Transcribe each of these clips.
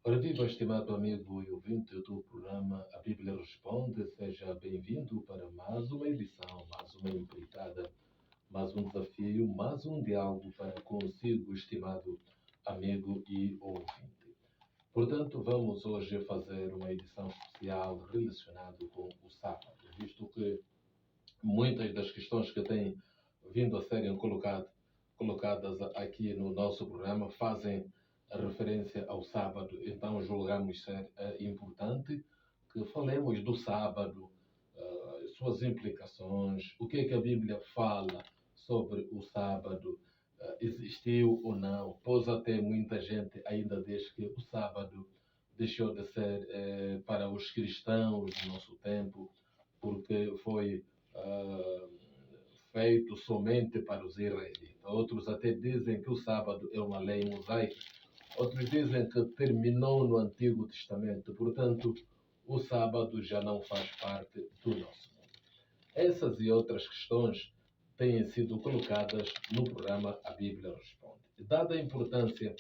Ora viva, estimado amigo e ouvinte do programa A Bíblia Responde. Seja bem-vindo para mais uma edição, mais uma empreitada, mais um desafio, mais um diálogo para consigo, estimado amigo e ouvinte. Portanto, vamos hoje fazer uma edição especial relacionada com o sábado, visto que muitas das questões que têm vindo a serem colocadas aqui no nosso programa fazem referência ao sábado. Então, julgamos ser importante que falemos do sábado, suas implicações, o que é que a Bíblia fala sobre o sábado, existiu ou não, pois até muita gente ainda diz que o sábado deixou de ser para os cristãos do nosso tempo, porque foi ah, feito somente para os israelitas. Outros até dizem que o sábado é uma lei mosaica. Outros dizem que terminou no Antigo Testamento. Portanto, o sábado já não faz parte do nosso mundo. Essas e outras questões têm sido colocadas no programa A Bíblia Responde. Dada a importância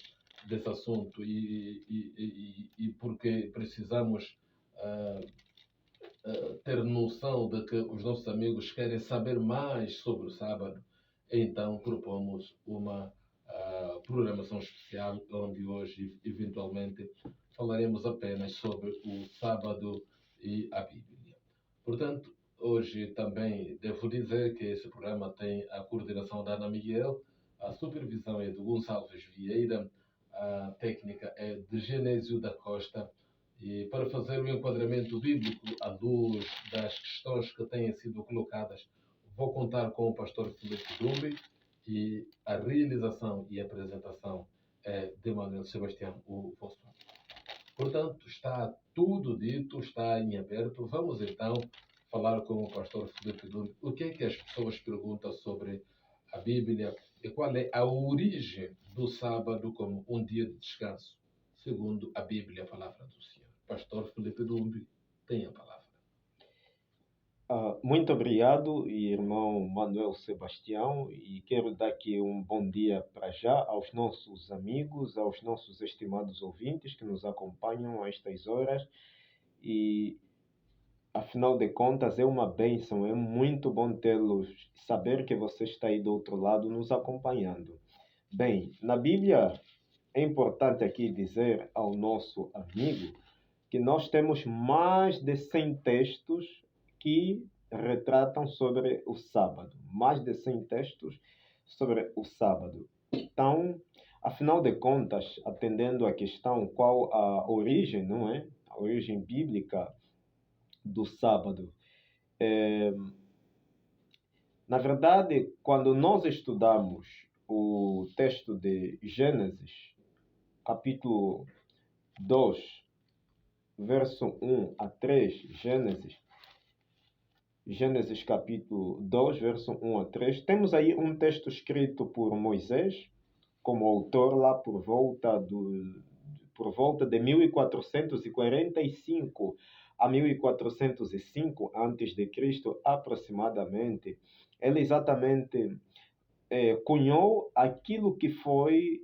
desse assunto e porque precisamos ter noção de que os nossos amigos querem saber mais sobre o sábado, então propomos uma programação especial onde hoje, eventualmente, falaremos apenas sobre o sábado e a Bíblia. Portanto, hoje também devo dizer que esse programa tem a coordenação da Ana Miguel, a supervisão é de Gonçalves Vieira, a técnica é de Genésio da Costa, e para fazer o enquadramento bíblico à luz das questões que têm sido colocadas, vou contar com o pastor Filipe Dumbi e a realização e apresentação é de Manuel Sebastião, o vosso amigo. Portanto, está tudo dito, está em aberto. Vamos então falar com o pastor Filipe Dumbi. O que é que as pessoas perguntam sobre a Bíblia e qual é a origem do sábado como um dia de descanso, segundo a Bíblia, a palavra do Senhor. Pastor Filipe Dumbi, tem a palavra. Muito obrigado, irmão Manuel Sebastião, e quero dar aqui um bom dia para já aos nossos amigos, aos nossos estimados ouvintes que nos acompanham a estas horas. E, afinal de contas, é uma bênção, é muito bom tê-los, saber que você está aí do outro lado nos acompanhando. Bem, na Bíblia é importante aqui dizer ao nosso amigo que nós temos mais de 100 textos que retratam sobre o sábado. Mais de 100 textos sobre o sábado. Então, afinal de contas, atendendo à questão qual a origem, não é? A origem bíblica do sábado. Na verdade, quando nós estudamos o texto de Gênesis, capítulo 2, verso 1 a 3, Gênesis capítulo 2, verso 1 a 3, temos aí um texto escrito por Moisés, como autor lá por volta de 1445 a 1405 a.C., aproximadamente. Ele exatamente cunhou aquilo que foi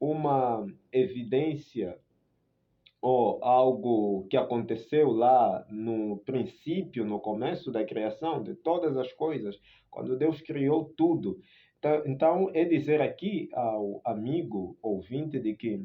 uma evidência ou algo que aconteceu lá no princípio, no começo da criação de todas as coisas, quando Deus criou tudo. Então, é dizer aqui ao amigo ouvinte de que,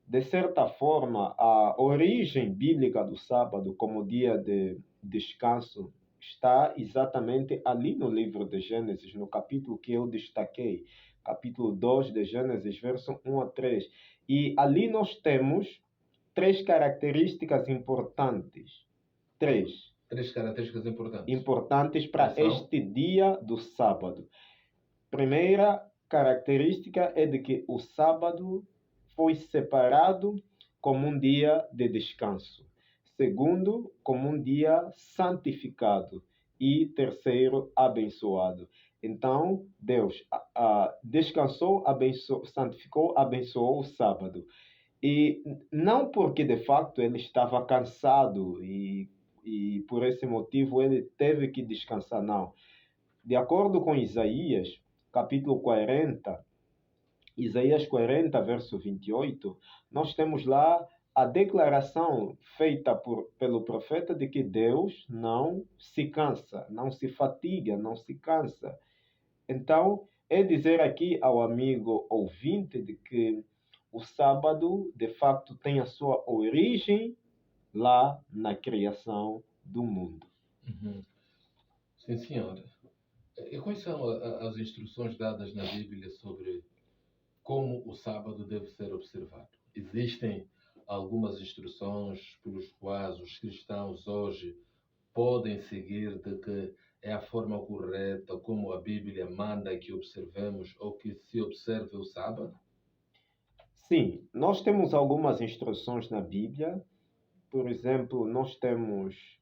de certa forma, a origem bíblica do sábado como dia de descanso está exatamente ali no livro de Gênesis, no capítulo que eu destaquei, capítulo 2 de Gênesis, verso 1 a 3. E ali nós temos três características importantes. Três características importantes para este dia do sábado. Primeira característica é de que o sábado foi separado como um dia de descanso. Segundo, como um dia santificado. E terceiro, abençoado. Então, Deus descansou, santificou, abençoou o sábado. E não porque de fato ele estava cansado e por esse motivo ele teve que descansar, não. De acordo com Isaías, capítulo 40, Isaías 40, verso 28, nós temos lá a declaração feita pelo profeta de que Deus não se cansa, não se fatiga, não se cansa. Então, é dizer aqui ao amigo ouvinte de que o sábado, de fato, tem a sua origem lá na criação do mundo. Uhum. Sim, senhora. E quais são as instruções dadas na Bíblia sobre como o sábado deve ser observado? Existem algumas instruções pelos quais os cristãos hoje podem seguir de que é a forma correta como a Bíblia manda que observemos ou que se observe o sábado? Sim, nós temos algumas instruções na Bíblia. Por exemplo, nós temos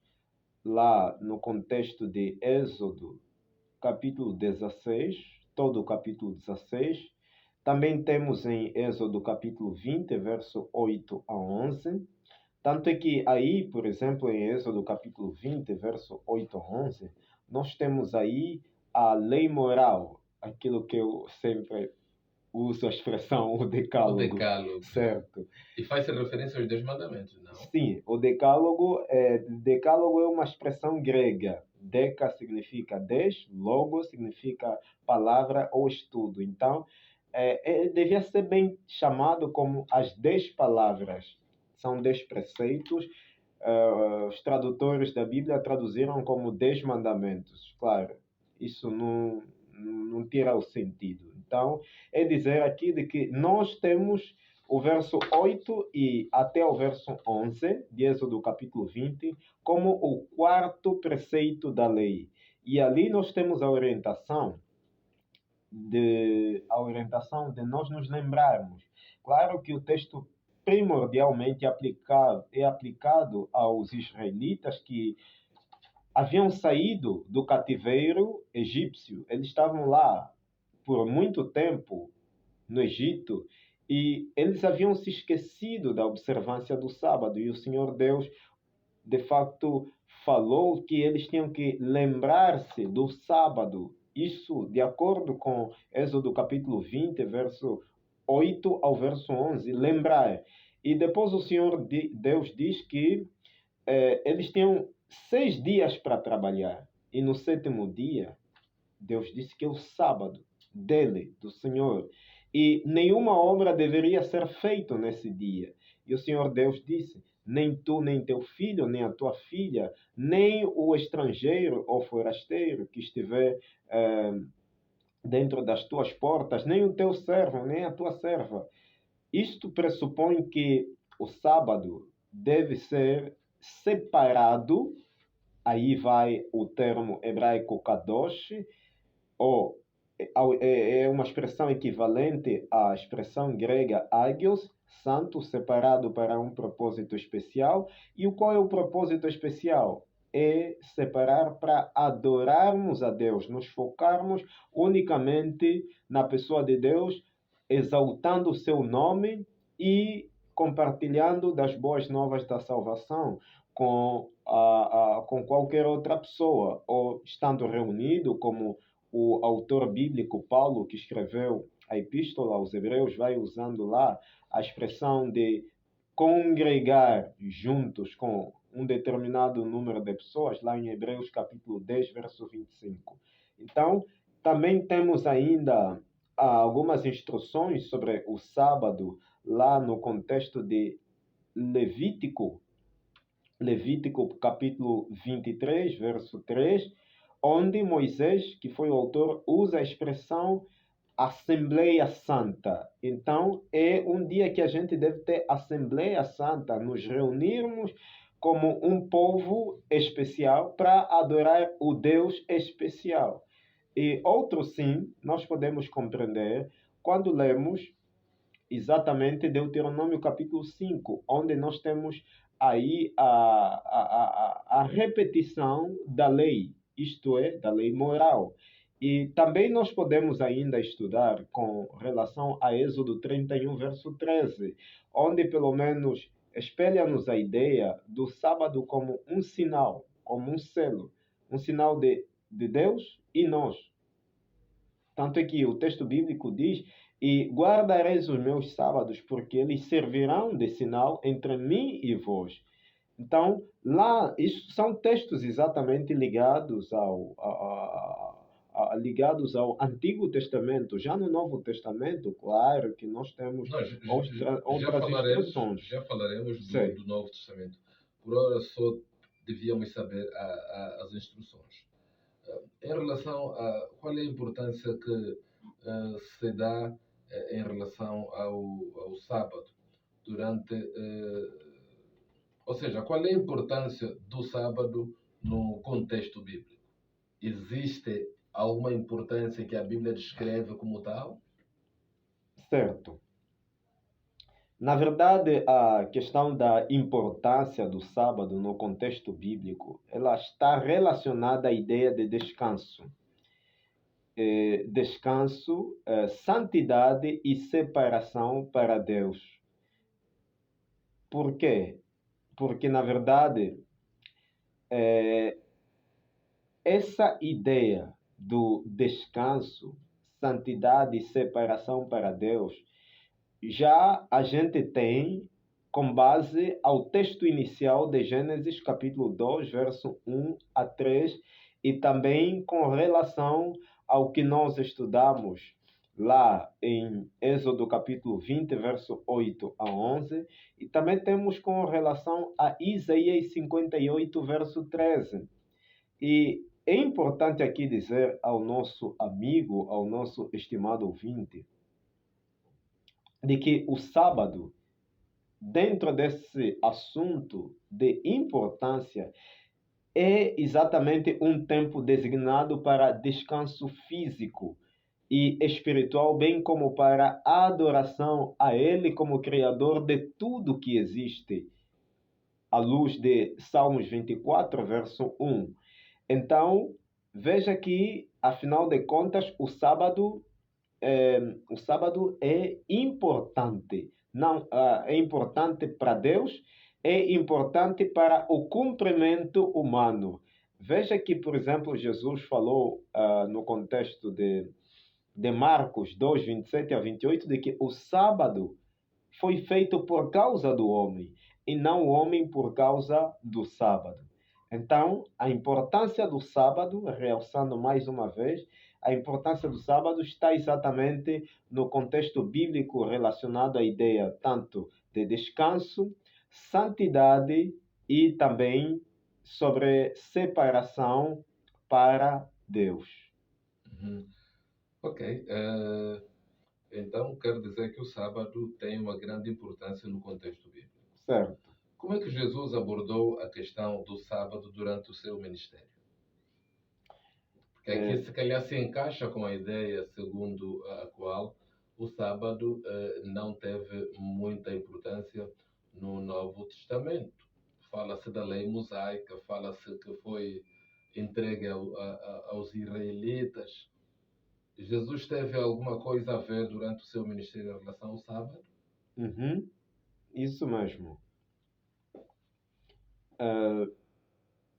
lá no contexto de Êxodo, capítulo 16, todo o capítulo 16. Também temos em Êxodo, capítulo 20, verso 8 a 11. Tanto é que aí, por exemplo, em Êxodo, capítulo 20, verso 8 a 11, nós temos aí a lei moral, aquilo que eu sempre uso a expressão o O decálogo, decálogo. certo? E faz referência aos 10 mandamentos, não? Sim, o decálogo é uma expressão grega. Deca significa 10, logo significa palavra ou estudo. Então, devia ser bem chamado como as 10 palavras. São 10 preceitos. Os tradutores da Bíblia traduziram como 10 mandamentos. Claro, isso não tira o sentido. Então, é dizer aqui de que nós temos o verso 8 e até o verso 11 de Êxodo capítulo 20 como o quarto preceito da lei. E ali nós temos a orientação de nós nos lembrarmos. Claro que o texto primordialmente é aplicado aos israelitas que haviam saído do cativeiro egípcio. Eles estavam lá por muito tempo no Egito e eles haviam se esquecido da observância do sábado e o Senhor Deus, de facto, falou que eles tinham que lembrar-se do sábado. Isso de acordo com Êxodo capítulo 20, verso 8 ao verso 11, lembrar. E depois o Senhor Deus diz que eles tinham 6 dias para trabalhar. E no 7º dia, Deus disse que é o sábado dele, do Senhor. E nenhuma obra deveria ser feita nesse dia. E o Senhor Deus disse: nem tu, nem teu filho, nem a tua filha, nem o estrangeiro ou forasteiro que estiver dentro das tuas portas, nem o teu servo, nem a tua serva. Isto pressupõe que o sábado deve ser separado. Aí vai o termo hebraico kadosh, ou é uma expressão equivalente à expressão grega agios, santo, separado para um propósito especial. E qual é o propósito especial? É separar para adorarmos a Deus, nos focarmos unicamente na pessoa de Deus, exaltando o seu nome e compartilhando das boas novas da salvação com qualquer outra pessoa, ou estando reunido, como o autor bíblico Paulo, que escreveu a Epístola aos Hebreus, vai usando lá a expressão de congregar juntos com um determinado número de pessoas, lá em Hebreus capítulo 10, verso 25. Então, também temos ainda algumas instruções sobre o sábado, lá no contexto de Levítico capítulo 23, verso 3, onde Moisés, que foi o autor, usa a expressão Assembleia Santa. Então, é um dia que a gente deve ter Assembleia Santa, nos reunirmos como um povo especial para adorar o Deus especial. E outro sim, nós podemos compreender quando lemos exatamente Deuteronômio capítulo 5, onde nós temos aí a repetição da lei, isto é, da lei moral. E também nós podemos ainda estudar com relação a Êxodo 31, verso 13, onde pelo menos espelha-nos a ideia do sábado como um sinal, como um selo, um sinal de Deus e nós. Tanto é que o texto bíblico diz: E guardareis os meus sábados, porque eles servirão de sinal entre mim e vós. Então, lá, isso são textos exatamente ligados ao Antigo Testamento. Já no Novo Testamento, claro que nós temos Nós já outras falaremos, instruções. já falaremos Sei. do Novo Testamento. Por hora só devíamos saber as instruções. Em relação a qual é a importância que se dá em relação ao sábado durante, ou seja, qual é a importância do sábado no contexto bíblico? Existe alguma importância que a Bíblia descreve como tal? Certo. Na verdade, a questão da importância do sábado no contexto bíblico, ela está relacionada à ideia de descanso. Descanso, santidade e separação para Deus. Por quê? Porque, na verdade, essa ideia do descanso, santidade e separação para Deus, já a gente tem com base ao texto inicial de Gênesis capítulo 2, verso 1 a 3, e também com relação ao que nós estudamos lá em Êxodo capítulo 20, verso 8 a 11, e também temos com relação a Isaías 58, verso 13. E é importante aqui dizer ao nosso amigo, ao nosso estimado ouvinte, de que o sábado, dentro desse assunto de importância, é exatamente um tempo designado para descanso físico e espiritual, bem como para a adoração a Ele como Criador de tudo que existe, à luz de Salmos 24, verso 1. Então, veja que, afinal de contas, o sábado é importante. Não, é importante para Deus, é importante para o cumprimento humano. Veja que, por exemplo, Jesus falou no contexto de Marcos 2, 27 a 28, de que o sábado foi feito por causa do homem, e não o homem por causa do sábado. Então, a importância do sábado, realçando mais uma vez, a importância do sábado está exatamente no contexto bíblico relacionado à ideia tanto de descanso, santidade e também sobre separação para Deus. Uhum. Ok. Então, quer dizer que o sábado tem uma grande importância no contexto bíblico. Certo. Como é que Jesus abordou a questão do sábado durante o seu ministério? Porque aqui, se calhar, se encaixa com a ideia segundo a qual o sábado não teve muita importância no Novo Testamento. Fala-se da lei mosaica, fala-se que foi entregue aos israelitas. Jesus teve alguma coisa a ver durante o seu ministério em relação ao sábado? Uhum. Isso mesmo.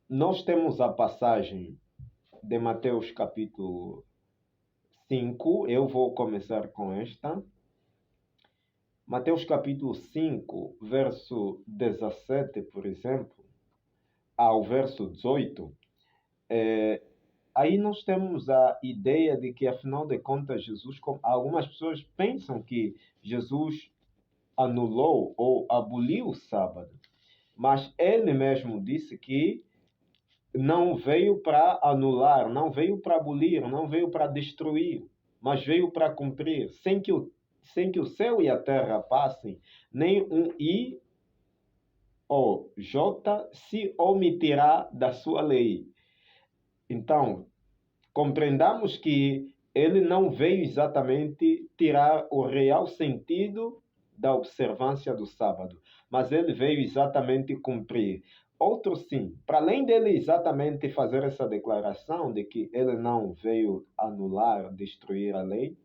Nós temos a passagem de Mateus capítulo 5, eu vou começar com esta. Mateus capítulo 5, verso 17, por exemplo, ao verso 18, aí nós temos a ideia de que, afinal de contas, algumas pessoas pensam que Jesus anulou ou aboliu o sábado, mas ele mesmo disse que não veio para anular, não veio para abolir, não veio para destruir, mas veio para cumprir, sem que o céu e a terra passem, nem um i ou j se omitirá da sua lei. Então, compreendamos que ele não veio exatamente tirar o real sentido da observância do sábado, mas ele veio exatamente cumprir. Outro sim, para além dele exatamente fazer essa declaração de que ele não veio anular, destruir a lei,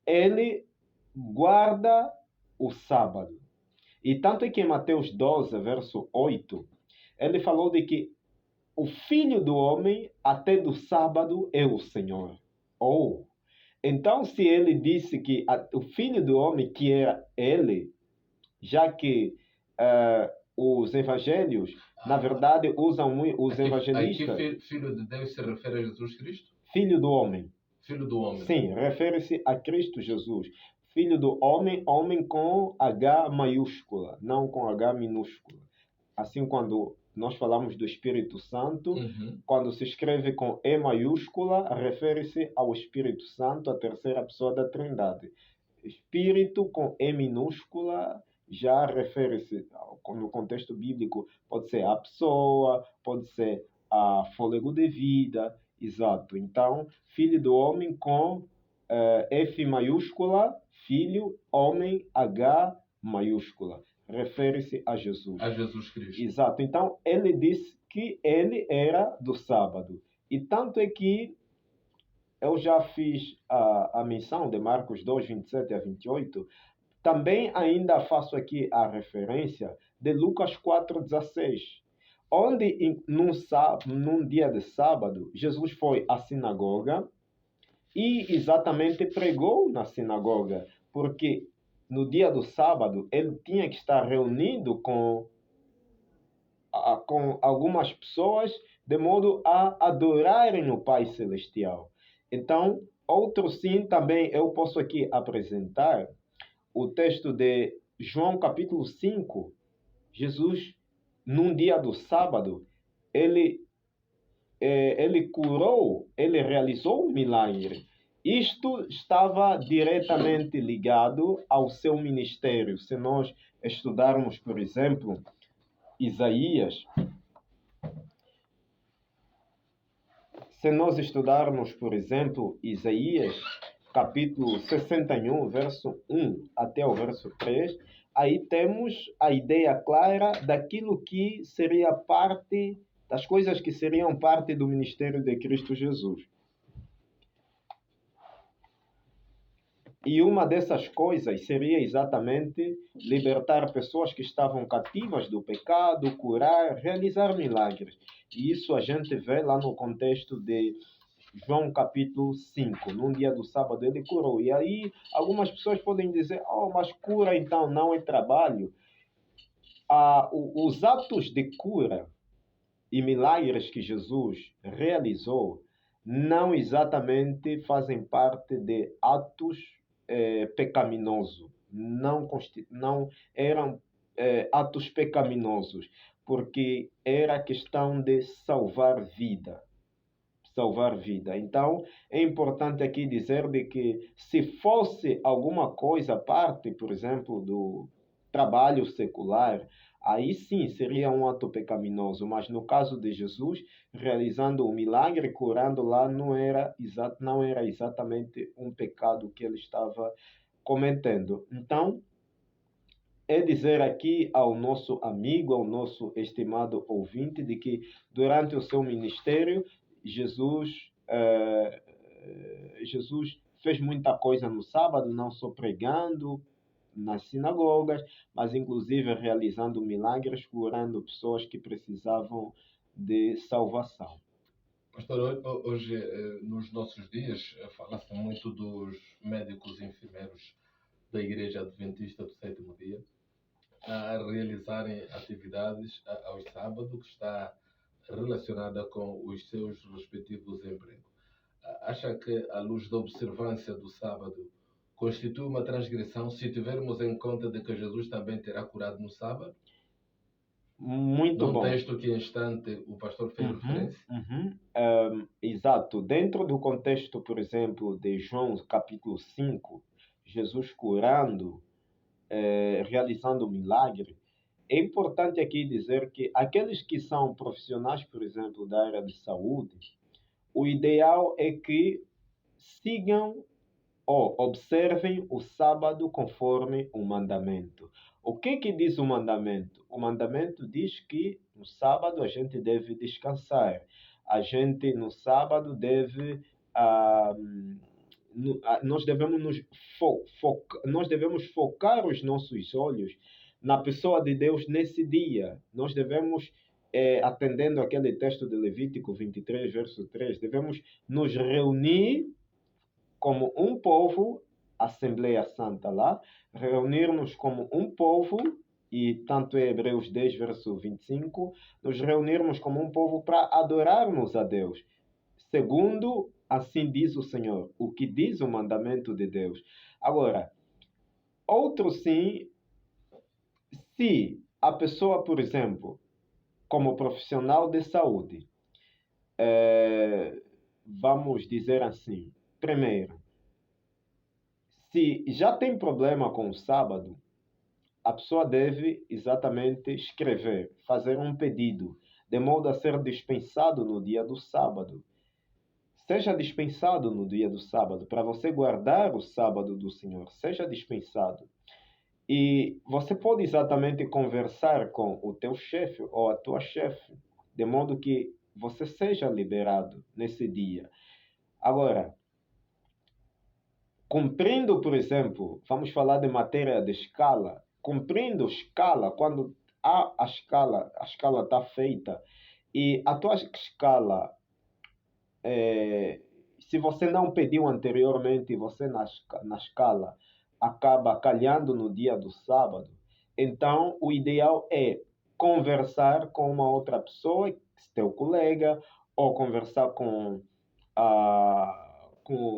ele guarda o sábado. E tanto é que em Mateus 12, verso 8, ele falou de que o Filho do Homem, até do sábado, é o Senhor. Ou, Então, se ele disse que o filho do homem que era ele, já que os evangelhos, na verdade, usam muito os Aqui evangelistas, filho de Deus se refere a Jesus Cristo? filho do homem. Filho do homem. Sim, refere-se a Cristo Jesus. Filho do homem, homem com H maiúscula, não com H minúscula. Assim, quando nós falamos do Espírito Santo, quando se escreve com E maiúscula, refere-se ao Espírito Santo, a terceira pessoa da Trindade. Espírito com E minúscula já refere-se, no contexto bíblico, pode ser a pessoa, pode ser a fôlego de vida, exato. Então, filho do homem com F maiúscula, filho, homem, H maiúscula. Refere-se a Jesus. A Jesus Cristo. Exato. Então, ele disse que ele era do sábado. E tanto é que eu já fiz a menção de Marcos 2, 27 a 28. Também ainda faço aqui a referência de Lucas 4, 16. Onde, num dia de sábado, Jesus foi à sinagoga e exatamente pregou na sinagoga. Porque no dia do sábado, ele tinha que estar reunido com algumas pessoas de modo a adorarem o Pai Celestial. Então, outro sim, também eu posso aqui apresentar o texto de João capítulo 5. Jesus, num dia do sábado, ele curou, ele realizou um milagre. Isto estava diretamente ligado ao seu ministério. Se nós estudarmos, por exemplo, Isaías, capítulo 61, verso 1 até o verso 3, aí temos a ideia clara daquilo que seria parte, das coisas que seriam parte do ministério de Cristo Jesus. E uma dessas coisas seria exatamente libertar pessoas que estavam cativas do pecado, curar, realizar milagres. E isso a gente vê lá no contexto de João capítulo 5. Num dia do sábado ele curou. E aí algumas pessoas podem dizer, mas cura então não é trabalho. Os atos de cura e milagres que Jesus realizou não exatamente fazem parte de atos pecaminosos. Não eram atos pecaminosos, porque era questão de salvar vida. Então, é importante aqui dizer de que se fosse alguma coisa parte, por exemplo, do trabalho secular, aí sim seria um ato pecaminoso. Mas no caso de Jesus, realizando um milagre, curando lá, não era exatamente um pecado que ele estava cometendo. Então, é dizer aqui ao nosso amigo, ao nosso estimado ouvinte, de que durante o seu ministério, Jesus fez muita coisa no sábado, não só pregando nas sinagogas, mas inclusive realizando milagres, curando pessoas que precisavam de salvação. Pastor, hoje, nos nossos dias, fala-se muito dos médicos e enfermeiros da Igreja Adventista do Sétimo Dia a realizarem atividades aos sábados, que está relacionada com os seus respectivos empregos. Acha que, à luz da observância do sábado, constitui uma transgressão se tivermos em conta de que Jesus também terá curado no sábado? Muito bom. No texto que em instante o pastor fez referência? Exato. Dentro do contexto, por exemplo, de João capítulo 5, Jesus curando, realizando milagre, é importante aqui dizer que aqueles que são profissionais, por exemplo, da área de saúde, o ideal é que sigam ou observem o sábado conforme o mandamento. O que diz o mandamento? O mandamento diz que no sábado a gente deve descansar. A gente no sábado deve... nós devemos focar os nossos olhos na pessoa de Deus nesse dia. Nós devemos, atendendo aquele texto de Levítico 23, verso 3, devemos nos reunir como um povo, Assembleia Santa lá, reunir-nos como um povo, e tanto é Hebreus 10, verso 25, nos reunirmos como um povo para adorarmos a Deus. Segundo, assim diz o Senhor, o que diz o mandamento de Deus. Agora, outro sim, se a pessoa, por exemplo, como profissional de saúde, vamos dizer assim, primeiro, se já tem problema com o sábado, a pessoa deve exatamente escrever, fazer um pedido, de modo a ser dispensado no dia do sábado. Seja dispensado no dia do sábado, para você guardar o sábado do Senhor, seja dispensado. E você pode exatamente conversar com o teu chefe ou a tua chefe, de modo que você seja liberado nesse dia. Agora, cumprindo, por exemplo, vamos falar de matéria de escala, cumprindo escala, quando a escala está feita e a tua escala, se você não pediu anteriormente, você na escala acaba calhando no dia do sábado, então o ideal é conversar com uma outra pessoa, teu colega, ou conversar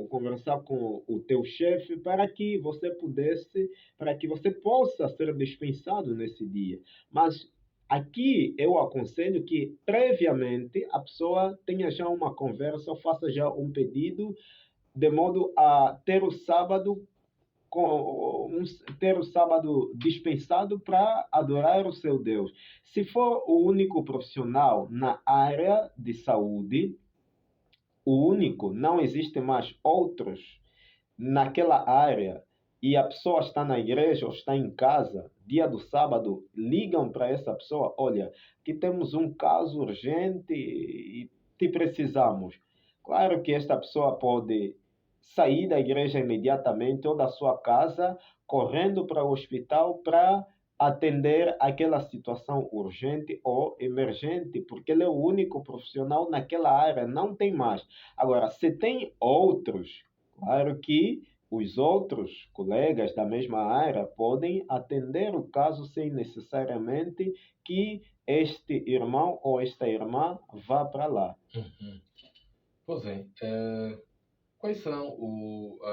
conversar com o teu chefe para que você possa ser dispensado nesse dia. Mas aqui eu aconselho que previamente a pessoa tenha já uma conversa ou faça já um pedido de modo a ter o sábado dispensado para adorar o seu Deus. Se for o único profissional na área de saúde, o único, não existe mais outros naquela área, e a pessoa está na igreja ou está em casa, dia do sábado, ligam para essa pessoa, olha, aqui temos um caso urgente e te precisamos. Claro que esta pessoa pode sair da igreja imediatamente ou da sua casa, correndo para o hospital para atender aquela situação urgente ou emergente, porque ele é o único profissional naquela área, não tem mais. Agora, se tem outros, claro que os outros colegas da mesma área podem atender o caso sem necessariamente que este irmão ou esta irmã vá para lá. Uhum. Pois é. Quais são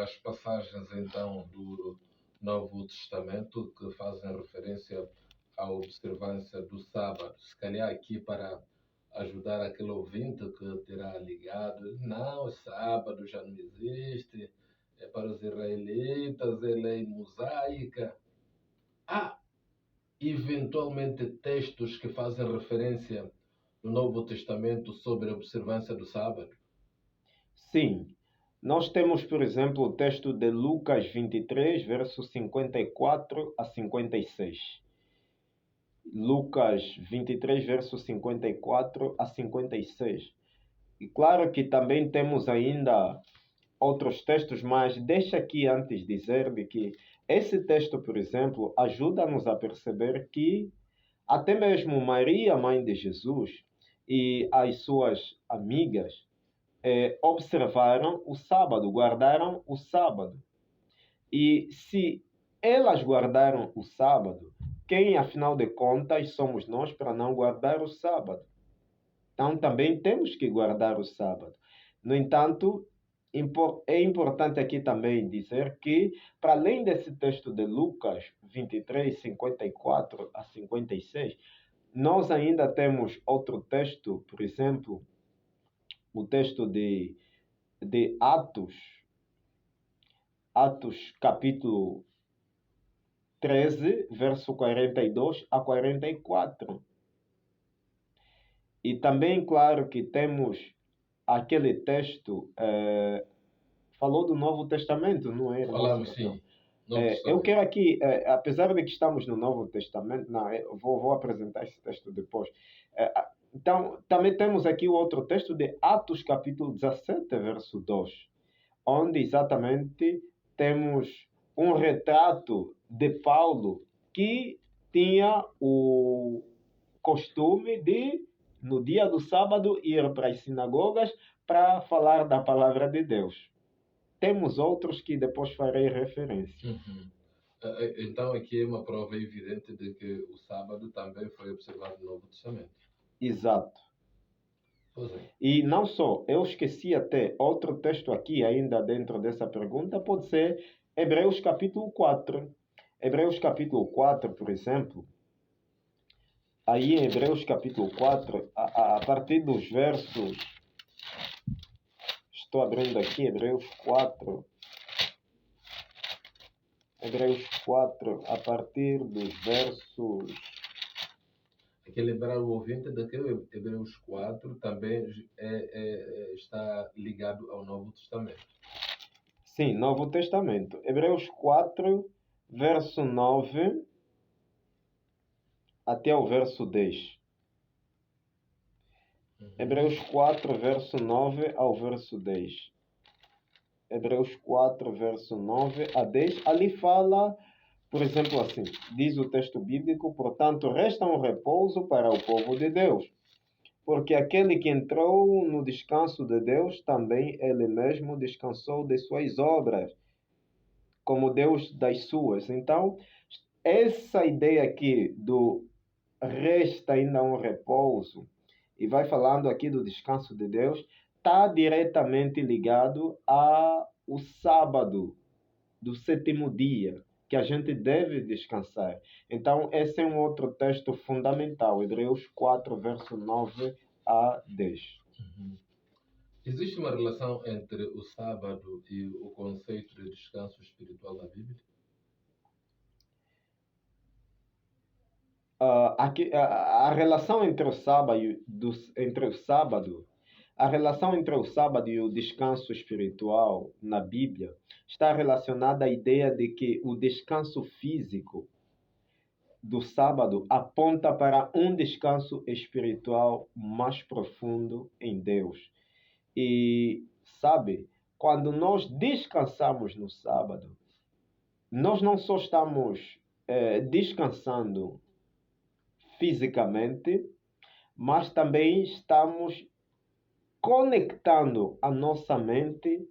as passagens, então, do Novo Testamento que fazem referência à observância do sábado? Se calhar aqui para ajudar aquele ouvinte que terá ligado, não, sábado já não existe, é para os israelitas, é lei mosaica. Há, eventualmente, textos que fazem referência no Novo Testamento sobre a observância do sábado? Sim. Nós temos, por exemplo, o texto de Lucas 23, versos 54 a 56. Lucas 23, versos 54 a 56. E claro que também temos ainda outros textos, mas deixa aqui antes dizer de que esse texto, por exemplo, ajuda-nos a perceber que até mesmo Maria, mãe de Jesus, e as suas amigas observaram o sábado, guardaram o sábado. E se elas guardaram o sábado, quem afinal de contas somos nós para não guardar o sábado? Então também temos que guardar o sábado. No entanto, é importante aqui também dizer que, para além desse texto de Lucas 23, 54 a 56, nós ainda temos outro texto, por exemplo, o texto de Atos capítulo 13, verso 42 a 44. E também, claro, que temos aquele texto, falou do Novo Testamento, não é? Falamos, sim. Eu quero aqui, apesar de que estamos no Novo Testamento, não, eu vou apresentar esse texto depois. Então, também temos aqui o outro texto de Atos capítulo 17, verso 2, onde exatamente temos um retrato de Paulo que tinha o costume de, no dia do sábado, ir para as sinagogas para falar da palavra de Deus. temos outros que depois farei referência. Uhum. Então aqui é uma prova evidente de que o sábado também foi observado no Novo Testamento. Exato. Pois é. E não só, eu esqueci até outro texto aqui, ainda dentro dessa pergunta, pode ser Hebreus capítulo 4. Hebreus capítulo 4, por exemplo, aí em Hebreus capítulo 4, a partir dos versos, estou abrindo aqui Hebreus 4, a partir dos versos... Aqui lembrar o ouvinte de que o Hebreus 4 também está ligado ao Novo Testamento. Sim, Novo Testamento. Hebreus 4, verso 9 até o verso 10. Hebreus 4, verso 9 ao verso 10. Hebreus 4, verso 9 a 10. Ali fala, por exemplo, assim, diz o texto bíblico: portanto, resta um repouso para o povo de Deus, porque aquele que entrou no descanso de Deus, também ele mesmo descansou de suas obras, como Deus das suas. Então, essa ideia aqui do resta ainda um repouso, e vai falando aqui do descanso de Deus, está diretamente ligado ao sábado do sétimo dia, que a gente deve descansar. Então, esse é um outro texto fundamental, Hebreus 4, verso 9 a 10. Uhum. Existe uma relação entre o sábado e o conceito de descanso espiritual da Bíblia? A relação entre o sábado e o descanso espiritual na Bíblia está relacionada à ideia de que o descanso físico do sábado aponta para um descanso espiritual mais profundo em Deus. E, sabe, quando nós descansamos no sábado, nós não só estamos descansando fisicamente, mas também estamos conectando a nossa mente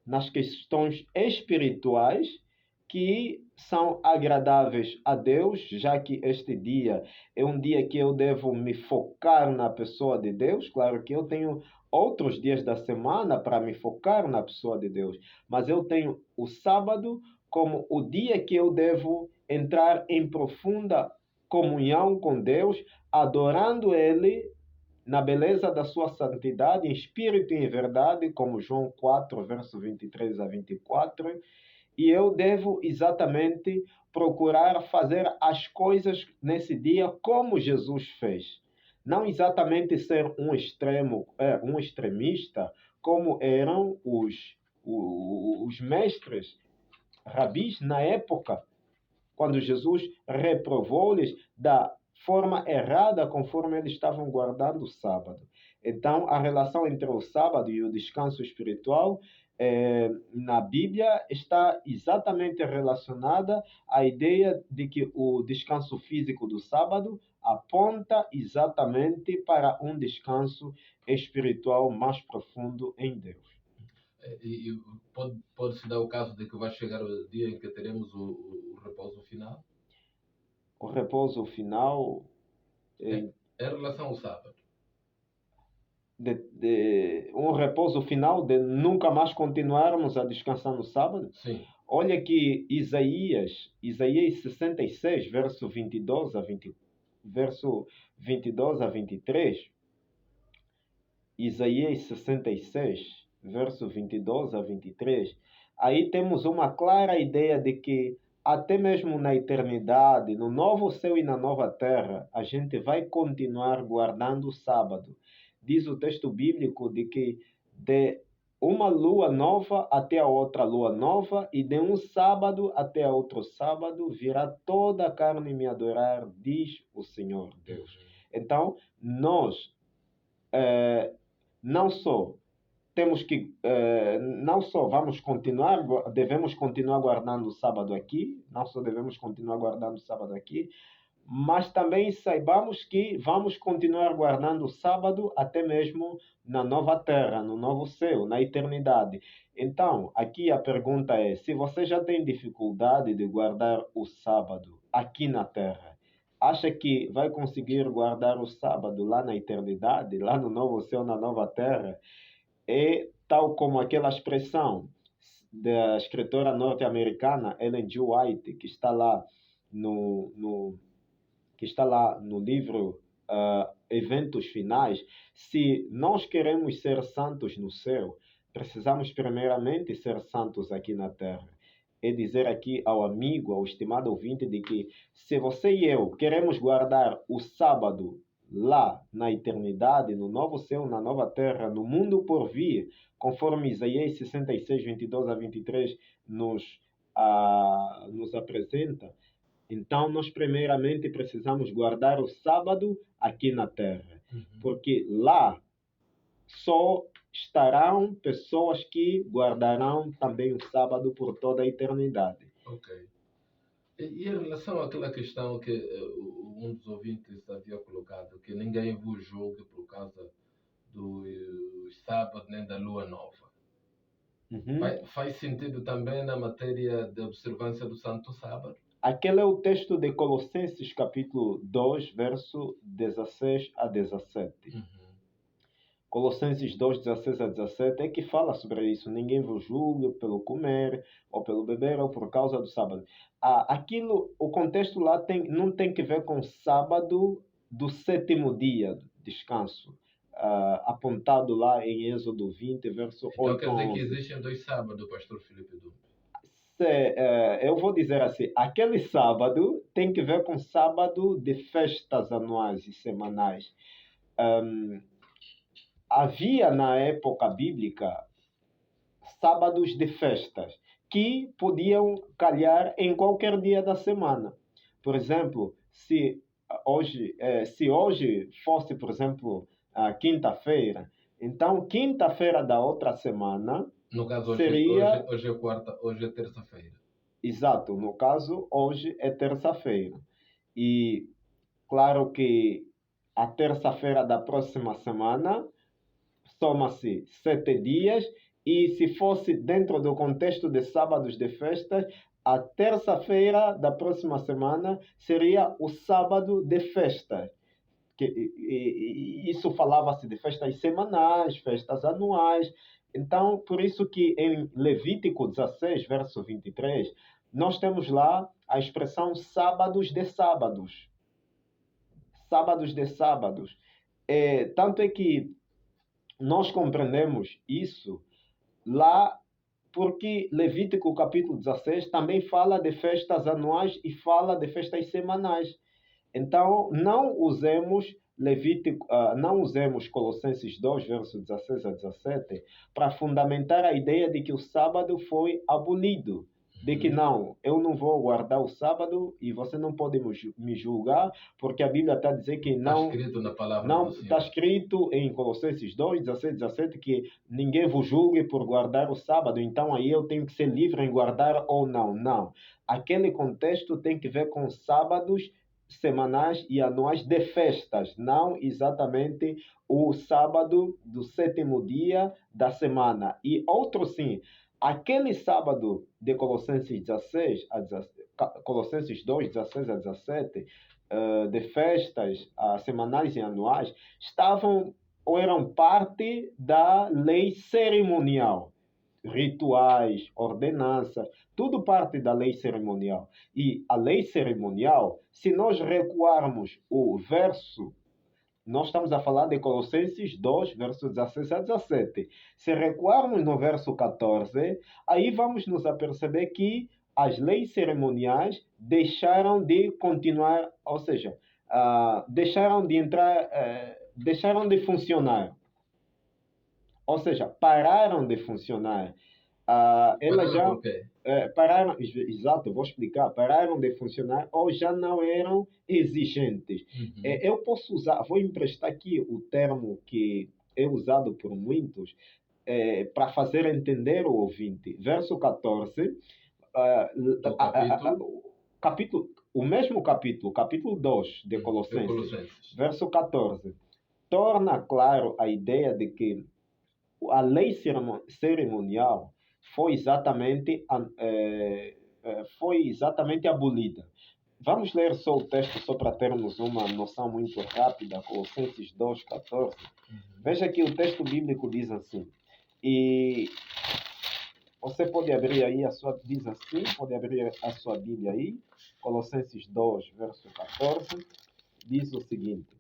nas questões espirituais que são agradáveis a Deus, já que este dia é um dia que eu devo me focar na pessoa de Deus. Claro que eu tenho outros dias da semana para me focar na pessoa de Deus, mas eu tenho o sábado como o dia que eu devo entrar em profunda comunhão com Deus, adorando Ele na beleza da sua santidade, em espírito e em verdade, como João 4, verso 23 a 24, e eu devo exatamente procurar fazer as coisas nesse dia como Jesus fez. Não exatamente ser um extremista, como eram os mestres, rabis na época, quando Jesus reprovou-lhes da forma errada conforme eles estavam guardando o sábado. Então, a relação entre o sábado e o descanso espiritual na Bíblia está exatamente relacionada à ideia de que o descanso físico do sábado aponta exatamente para um descanso espiritual mais profundo em Deus. E pode-se dar o caso de que vai chegar o dia em que teremos o repouso final? O repouso final Em relação ao sábado. Um repouso final de nunca mais continuarmos a descansar no sábado? Sim. Olha que Isaías 66, verso 22 a 23. Isaías 66, verso 22 a 23. Aí temos uma clara ideia de que até mesmo na eternidade, no novo céu e na nova terra, a gente vai continuar guardando o sábado. Diz o texto bíblico de que de uma lua nova até a outra lua nova, e de um sábado até a outro sábado, virá toda a carne me adorar, diz o Senhor Deus. Então, nós não só devemos continuar guardando o sábado aqui, mas também saibamos que vamos continuar guardando o sábado até mesmo na nova terra, no novo céu, na eternidade. Então, aqui a pergunta é: se você já tem dificuldade de guardar o sábado aqui na terra, acha que vai conseguir guardar o sábado lá na eternidade, lá no novo céu, na nova terra? É tal como aquela expressão da escritora norte-americana Ellen G. White, no, que está lá no livro Eventos Finais. Se nós queremos ser santos no céu, precisamos primeiramente ser santos aqui na terra. É dizer aqui ao amigo, ao estimado ouvinte, de que se você e eu queremos guardar o sábado lá na eternidade, no novo céu, na nova terra, no mundo por vir, conforme Isaías 66, 22 a 23 nos apresenta, então nós primeiramente precisamos guardar o sábado aqui na terra, porque lá só estarão pessoas que guardarão também o sábado por toda a eternidade. Ok. E em relação àquela questão que um dos ouvintes havia colocado, que ninguém vos julgue por causa do sábado nem da lua nova. Faz sentido também na matéria de observância do Santo Sábado? Aquele é o texto de Colossenses capítulo 2, verso 16 a 17. Colossenses 2, 16 a 17 é que fala sobre isso. Ninguém vos julgue pelo comer, ou pelo beber, ou por causa do sábado. O contexto lá não tem que ver com o sábado do sétimo dia, descanso. Apontado lá em Êxodo 20, verso 8 a 11. Então quer dizer que existem 2 sábados, pastor Filipe Dumbo? Eu vou dizer assim, aquele sábado tem que ver com sábado de festas anuais e semanais. Havia na época bíblica sábados de festas que podiam calhar em qualquer dia da semana. Por exemplo, se hoje fosse, por exemplo, quinta-feira, então quinta-feira da outra semana, no caso, seria... hoje é quarta, hoje é terça-feira. Exato, no caso, hoje é terça-feira. E claro que a terça-feira da próxima semana soma-se 7 dias, e se fosse dentro do contexto de sábados de festas, a terça-feira da próxima semana seria o sábado de festas. Isso falava-se de festas semanais, festas anuais. Então, por isso que em Levítico 16, verso 23, nós temos lá a expressão sábados de sábados. Sábados de sábados. Tanto é que nós compreendemos isso lá porque Levítico capítulo 16 também fala de festas anuais e fala de festas semanais. Então, não usemos Colossenses 2, versos 16 a 17, para fundamentar a ideia de que o sábado foi abolido. De que não, eu não vou guardar o sábado e você não pode me julgar, porque a Bíblia está a dizer que não... Está escrito na palavra não do Senhor. Está escrito em Colossenses 2, 16, 17, que ninguém vos julgue por guardar o sábado, então aí eu tenho que ser livre em guardar ou não. Não. Aquele contexto tem que ver com sábados semanais e anuais de festas, não exatamente o sábado do sétimo dia da semana. E outro sim, aquele sábado de Colossenses 2, 16 a 17, de festas semanais e anuais, estavam ou eram parte da lei cerimonial. Rituais, ordenanças, tudo parte da lei cerimonial. E a lei cerimonial, se nós recuarmos o verso, nós estamos a falar de Colossenses 2, versos 16 a 17. Se recuarmos no verso 14, aí vamos nos aperceber que as leis cerimoniais deixaram de continuar, ou seja, deixaram de entrar, deixaram de funcionar. Ou seja, pararam de funcionar. Elas já pararam, exato, vou explicar. Pararam de funcionar ou já não eram exigentes. Eu posso usar, vou emprestar aqui o termo que é usado por muitos para fazer entender o ouvinte. Verso 14, capítulo o mesmo capítulo, capítulo 2 de De Colossenses, Colossenses. verso 14, torna claro a ideia de que a lei cerimonial foi exatamente abolida. Vamos ler só o texto, só para termos uma noção muito rápida, Colossenses 2,14. Veja que o texto bíblico diz assim, e você pode abrir aí diz assim, pode abrir a sua Bíblia aí, Colossenses 2, verso 14, diz o seguinte: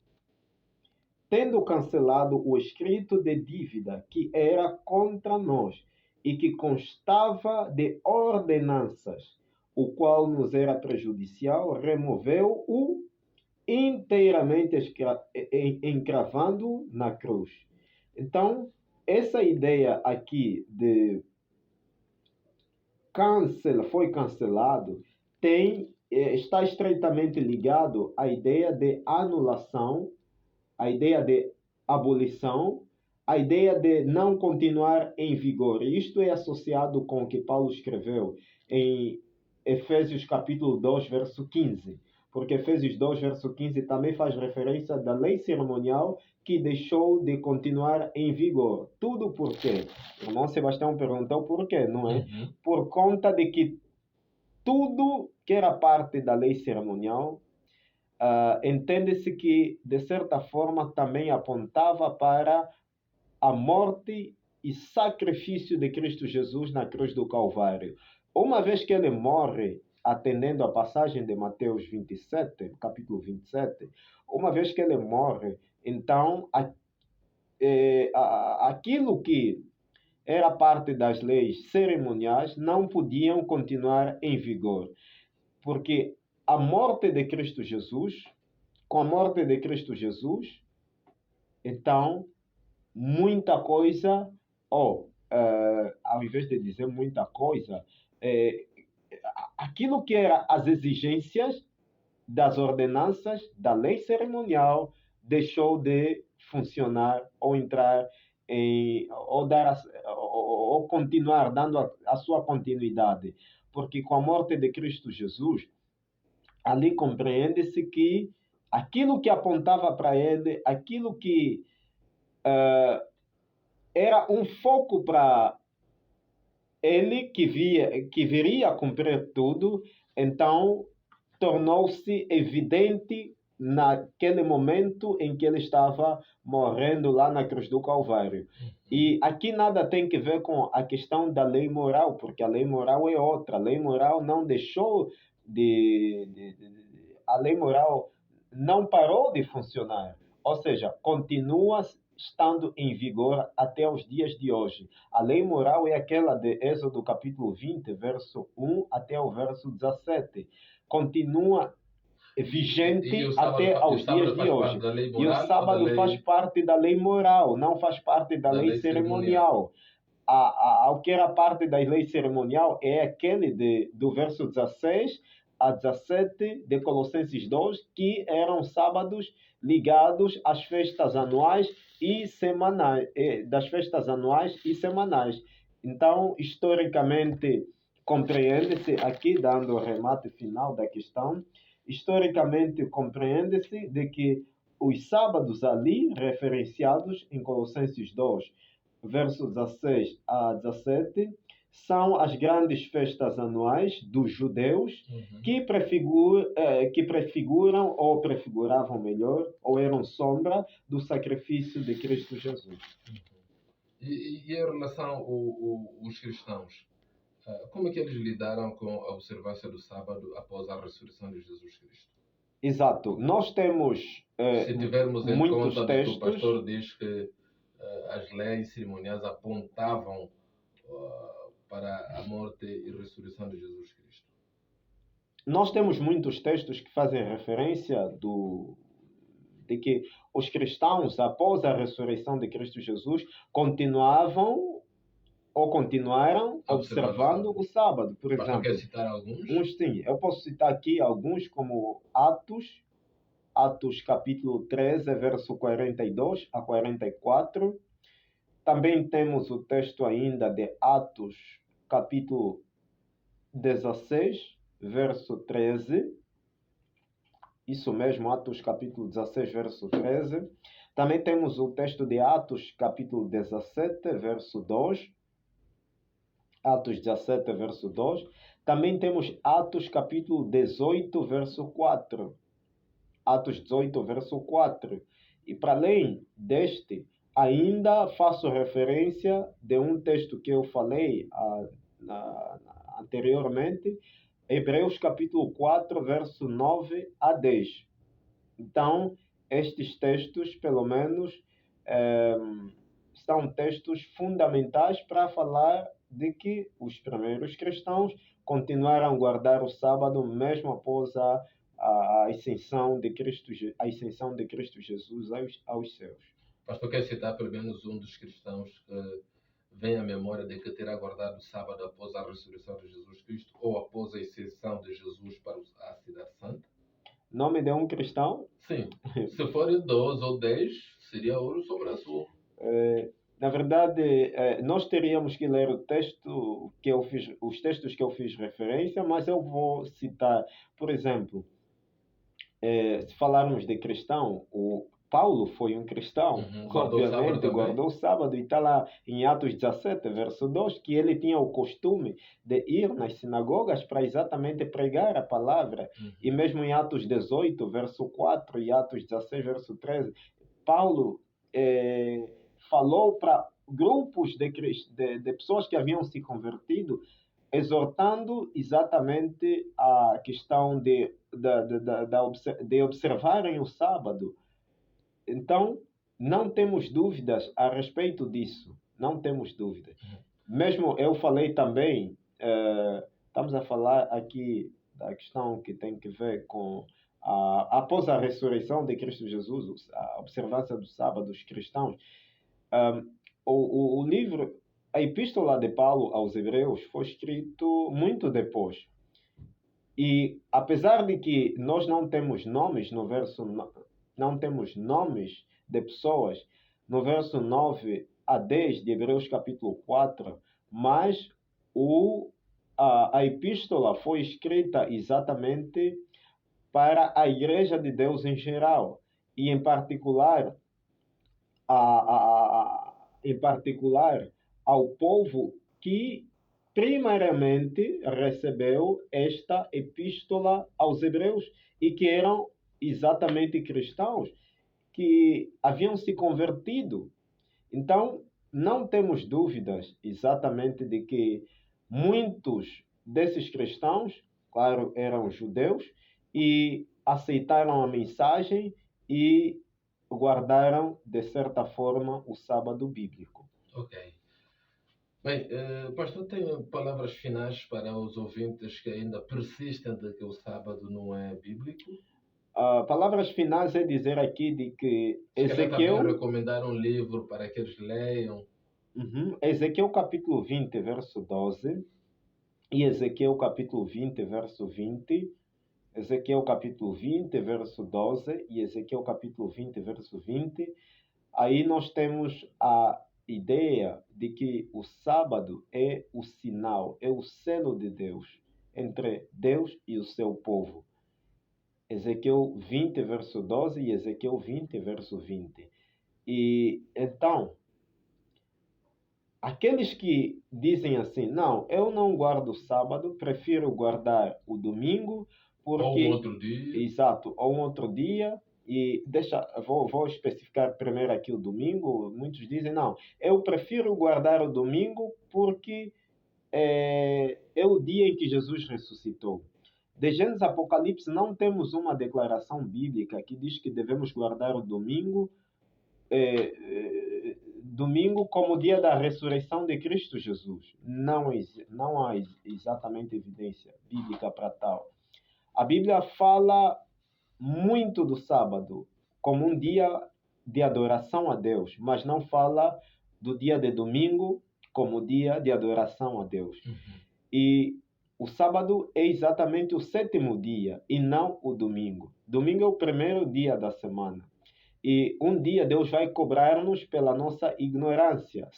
tendo cancelado o escrito de dívida que era contra nós e que constava de ordenanças, o qual nos era prejudicial, removeu-o inteiramente encravando na cruz. Então, essa ideia aqui de foi cancelado está estreitamente ligado à ideia de anulação, a ideia de abolição, a ideia de não continuar em vigor. Isto é associado com o que Paulo escreveu em Efésios capítulo 2, verso 15. Porque Efésios 2, verso 15 também faz referência da lei cerimonial que deixou de continuar em vigor. Tudo por quê? O irmão Sebastião perguntou por quê, não é? Por conta de que tudo que era parte da lei cerimonial entende-se que, de certa forma, também apontava para a morte e sacrifício de Cristo Jesus na cruz do Calvário. Uma vez que ele morre, atendendo a passagem de Mateus 27, capítulo 27, uma vez que ele morre, então aquilo que era parte das leis cerimoniais não podiam continuar em vigor, porque a morte de Cristo Jesus, com a morte de Cristo Jesus, então, muita coisa, ao invés de dizer muita coisa, aquilo que eram as exigências das ordenanças da lei cerimonial deixou de funcionar ou entrar ou continuar dando a sua continuidade. Porque com a morte de Cristo Jesus, ali compreende-se que aquilo que apontava para ele, aquilo que era um foco para ele que viria a cumprir tudo, então tornou-se evidente naquele momento em que ele estava morrendo lá na cruz do Calvário. E aqui nada tem que ver com a questão da lei moral, porque a lei moral é outra. A lei moral não deixou a lei moral não parou de funcionar. Ou seja, continua estando em vigor até os dias de hoje. A lei moral é aquela de Êxodo capítulo 20, verso 1 até o verso 17. Continua vigente até aos dias de hoje. E o sábado faz parte da lei moral, não faz parte da lei cerimonial. Ao que era parte da lei cerimonial é aquele do verso 16 a 17 de Colossenses 2, que eram sábados ligados às festas anuais e semanais, das festas anuais e semanais. Então, historicamente, compreende-se, aqui dando o remate final da questão, historicamente compreende-se de que os sábados ali referenciados em Colossenses 2, versos 16 a 17, são as grandes festas anuais dos judeus que prefiguram ou prefiguravam melhor, ou eram sombra do sacrifício de Cristo Jesus. E em relação aos cristãos, como é que eles lidaram com a observância do sábado após a ressurreição de Jesus Cristo? Exato. Nós temos se tivermos em muitos conta textos. Que o pastor diz que as leis cerimoniais apontavam para a morte e ressurreição de Jesus Cristo. Nós temos muitos textos que fazem referência de que os cristãos, após a ressurreição de Cristo Jesus, continuaram observando o sábado. Por exemplo, quer citar alguns? Sim, eu posso citar aqui alguns como Atos capítulo 13, verso 42 a 44. Também temos o texto ainda de Atos capítulo 16, verso 13. Isso mesmo, Atos capítulo 16, verso 13. Também temos o texto de Atos capítulo 17, verso 2. Atos 17, verso 2. Também temos Atos capítulo 18, verso 4. Atos 18, verso 4. E para além deste, ainda faço referência de um texto que eu falei anteriormente, Hebreus capítulo 4, verso 9 a 10. Então, estes textos, pelo menos, são textos fundamentais para falar de que os primeiros cristãos continuaram a guardar o sábado mesmo após a ascensão de Cristo Jesus aos céus. Pastor, quer citar pelo menos um dos cristãos que vem à memória de que terá guardado o sábado após a ressurreição de Jesus Cristo ou após a ascensão de Jesus para a Cidade Santa? Nome de um cristão? Sim. Se forem 2 ou 10, seria ouro sobre azul. Na verdade, nós teríamos que ler os textos que eu fiz referência, mas eu vou citar, por exemplo, se falarmos de cristão, o Paulo foi um cristão, obviamente, guardou o sábado, e está lá em Atos 17, verso 2, que ele tinha o costume de ir nas sinagogas para exatamente pregar a palavra, e mesmo em Atos 18, verso 4, e Atos 16, verso 13, Paulo falou para grupos de pessoas que haviam se convertido, exortando exatamente a questão de observarem o sábado. Então, não temos dúvidas a respeito disso. Não temos dúvidas. Mesmo eu falei também, estamos a falar aqui da questão que tem que ver com após a ressurreição de Cristo Jesus, a observância do sábado dos cristãos. O livro, a epístola de Paulo aos Hebreus foi escrito muito depois. E apesar de que nós não temos nomes no verso, não temos nomes de pessoas no verso 9 a 10 de Hebreus capítulo 4, mas a epístola foi escrita exatamente para a Igreja de Deus em geral e em particular ao povo que primariamente recebeu esta epístola aos Hebreus e que eram exatamente cristãos que haviam se convertido. Então, não temos dúvidas exatamente de que muitos desses cristãos, claro, eram judeus e aceitaram a mensagem e guardaram, de certa forma, o sábado bíblico. Ok. Bem, pastor, tem palavras finais para os ouvintes que ainda persistem de que o sábado não é bíblico? Palavras finais é dizer aqui de que Ezequiel... também recomendar um livro para que eles leiam. Ezequiel capítulo 20, verso 12 e Ezequiel capítulo 20, verso 20. Ezequiel capítulo 20, verso 12 e Ezequiel capítulo 20, verso 20. Aí nós temos a ideia de que o sábado é o sinal, é o selo de Deus entre Deus e o seu povo. Ezequiel 20, verso 12 e Ezequiel 20, verso 20. E então, aqueles que dizem assim, não, eu não guardo o sábado, prefiro guardar o domingo, porque... Ou um outro dia. Exato, ou um outro dia. E vou especificar primeiro aqui o domingo. Muitos dizem, não, eu prefiro guardar o domingo porque é o dia em que Jesus ressuscitou. De Gênesis a Apocalipse não temos uma declaração bíblica que diz que devemos guardar o domingo, domingo como dia da ressurreição de Cristo Jesus. Não há exatamente evidência bíblica para tal. A Bíblia fala muito do sábado como um dia de adoração a Deus, mas não fala do dia de domingo como dia de adoração a Deus. E o sábado é exatamente o 7º dia e não o domingo. Domingo é o primeiro dia da semana. E um dia Deus vai cobrar-nos pela nossa ignorância.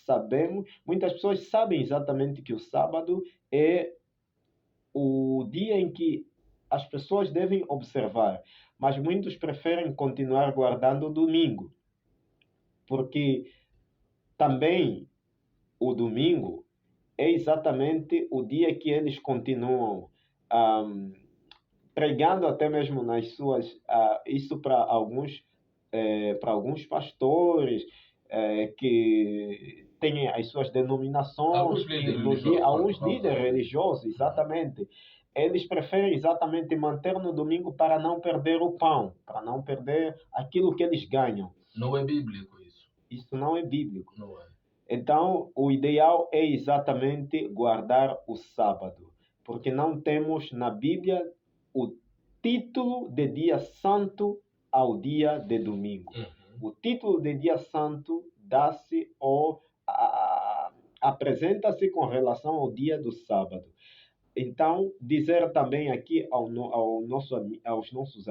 Muitas pessoas sabem exatamente que o sábado é o dia em que as pessoas devem observar, mas muitos preferem continuar guardando o domingo, porque também o domingo é exatamente o dia que eles continuam ahm, pregando até mesmo nas suas, isso para alguns pastores que têm as suas denominações, Alguns que líderes no dia, religiosos, alguns vamos líderes assim. religiosos, exatamente, eles preferem exatamente manter no domingo para não perder o pão, para não perder aquilo que eles ganham. Não é bíblico isso. Isso não é bíblico. Não é. Então, o ideal é exatamente guardar o sábado, porque não temos na Bíblia o título de dia santo ao dia de domingo. Uhum. O título de dia santo dá-se ou apresenta-se com relação ao dia do sábado. Então, dizer também aqui aos nossos